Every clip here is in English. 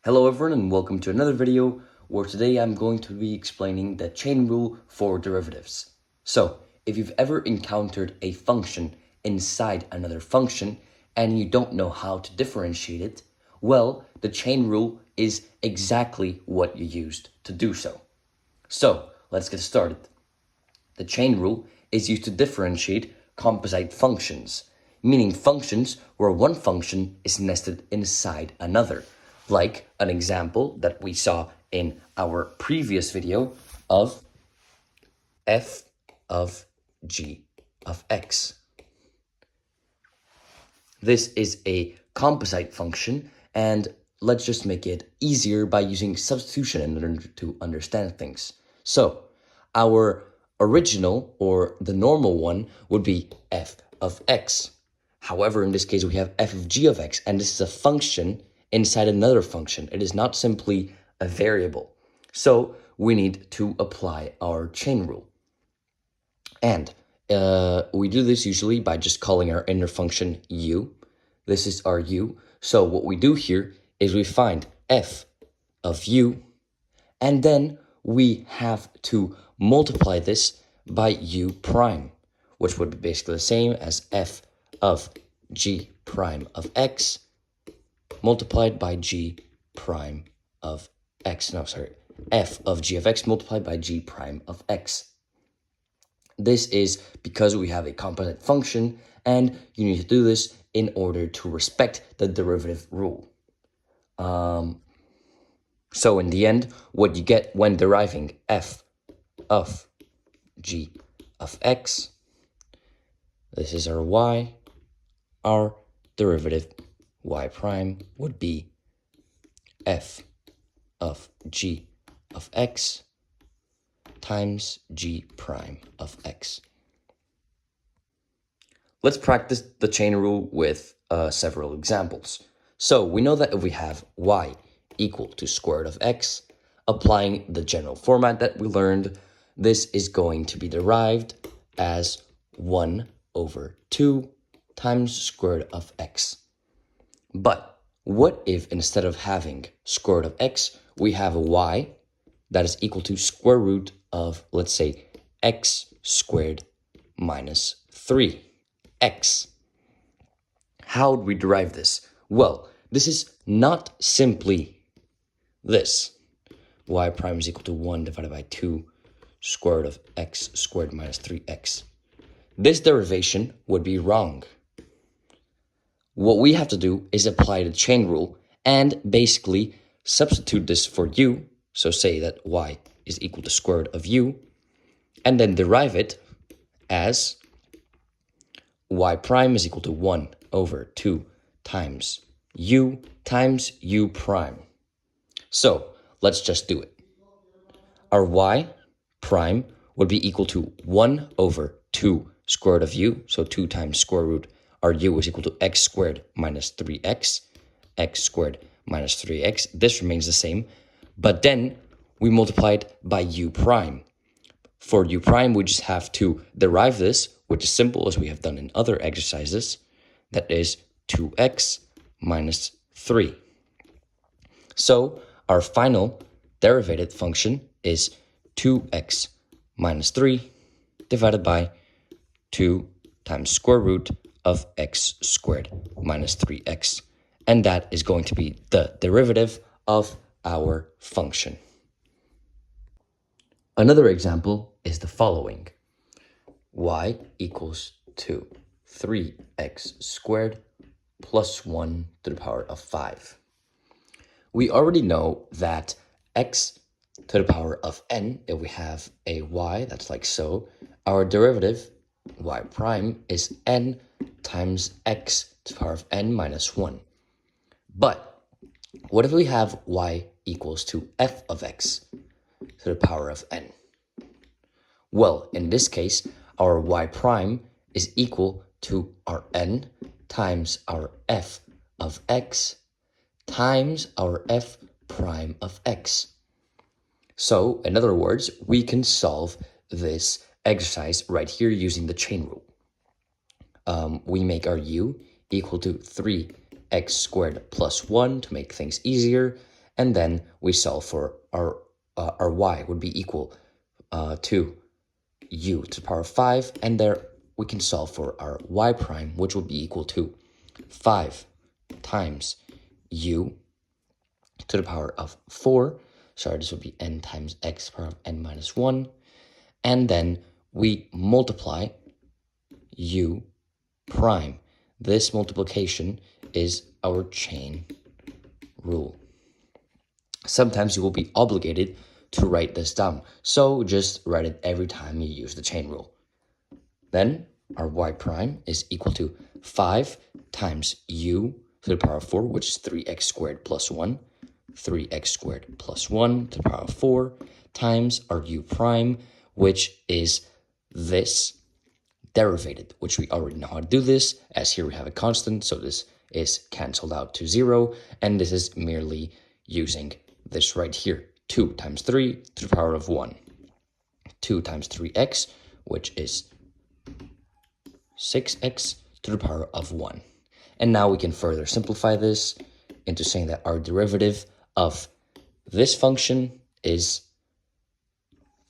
Hello everyone and welcome to another video where today I'm going to be explaining the chain rule for derivatives. So, if you've ever encountered a function inside another function and you don't know how to differentiate it, well, the chain rule is exactly what you used to do so. So, let's get started. The chain rule is used to differentiate composite functions, meaning functions where one function is nested inside another, like an example that we saw in our previous video of f of g of x. This is a composite function, and let's just make it easier by using substitution in order to understand things. So, our original, or the normal one, would be f of x. However, in this case, we have f of g of x, and this is a function inside another function. It is not simply a variable. So, we need to apply our chain rule. And we do this usually by just calling our inner function u. This is our u. So what we do here is we find f of u, and then we have to multiply this by u prime, which would be basically the same as f of g prime of x multiplied by g prime of x. F of g of x multiplied by g prime of x. This is because we have a composite function, and you need to do this in order to respect the derivative rule. So in the end, what you get when deriving f of g of x, this is our y, our derivative y prime would be f of g of x times g prime of x. Let's practice the chain rule with several examples. So we know that if we have y equal to square root of x, applying the general format that we learned, this is going to be derived as 1 over 2 times square root of x. But what if instead of having square root of x, we have a y that is equal to square root of, let's say, x squared minus 3x. How would we derive this? Well, this is not simply this. Y prime is equal to 1 divided by 2 square root of x squared minus 3x. This derivation would be wrong. What we have to do is apply the chain rule and basically substitute this for u. So say that y is equal to square root of u, and then derive it as y prime is equal to 1 over 2 times u prime. So let's just do it. Our y prime would be equal to 1 over 2 square root of u, so 2 times square root. Our u is equal to x squared minus 3x, x squared minus 3x. This remains the same, but then we multiplied by u prime. For u prime, we just have to derive this, which is simple as we have done in other exercises. That is 2x minus 3. So our final derivative function is 2x minus 3 divided by 2 times square root of x squared minus 3x. And that is going to be the derivative of our function. Another example is the following. Y equals to 3x squared plus 1 to the power of 5. We already know that x to the power of n, if we have a y that's like so, our derivative, y prime, is n times x to the power of n minus 1. But what if we have y equals to f of x to the power of n? Well, in this case, our y prime is equal to our n times our f of x times our f prime of x. So, in other words, we can solve this exercise right here using the chain rule. We make our u equal to 3x squared plus 1 to make things easier, and then we solve for our y would be equal to u to the power of 5, and there we can solve for our y prime, which would be equal to 5 times u to the power of 4. Sorry, this would be n times x to the power of n minus 1. And then we multiply u prime. This multiplication is our chain rule. Sometimes you will be obligated to write this down, so just write it every time you use the chain rule. Then our y prime is equal to 5 times u to the power of 4, which is 3x squared plus 1, 3x squared plus 1 to the power of 4, times our u prime, which is this derivative, which we already know how to do this, as here we have a constant, so this is cancelled out to 0, and this is merely using this right here, 2 times 3 to the power of 1. 2 times 3x, which is 6x to the power of 1. And now we can further simplify this into saying that our derivative of this function is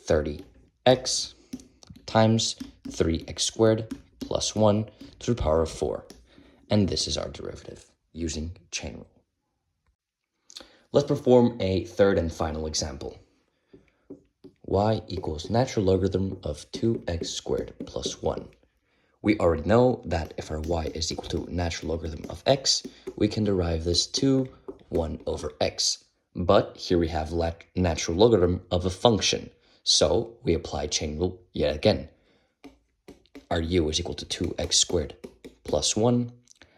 30x times 3x squared plus 1 to the power of 4. And this is our derivative using chain rule. Let's perform a third and final example. Y equals natural logarithm of 2x squared plus 1. We already know that if our y is equal to natural logarithm of x, we can derive this to 1 over x. But here we have natural logarithm of a function, so we apply chain rule yet again. Our u is equal to 2x squared plus 1,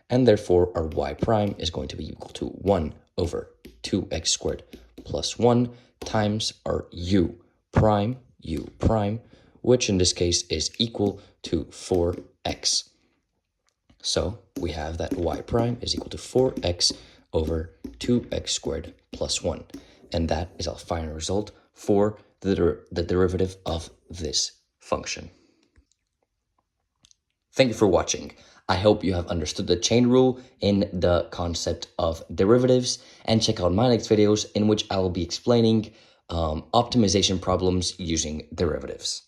and therefore our y prime is going to be equal to 1 over 2x squared plus 1 times our u prime, which in this case is equal to 4x. So we have that y prime is equal to 4x over 2x squared plus 1. And that is our final result for the derivative of this function. Thank you for watching. I hope you have understood the chain rule in the concept of derivatives, and check out my next videos in which I will be explaining optimization problems using derivatives.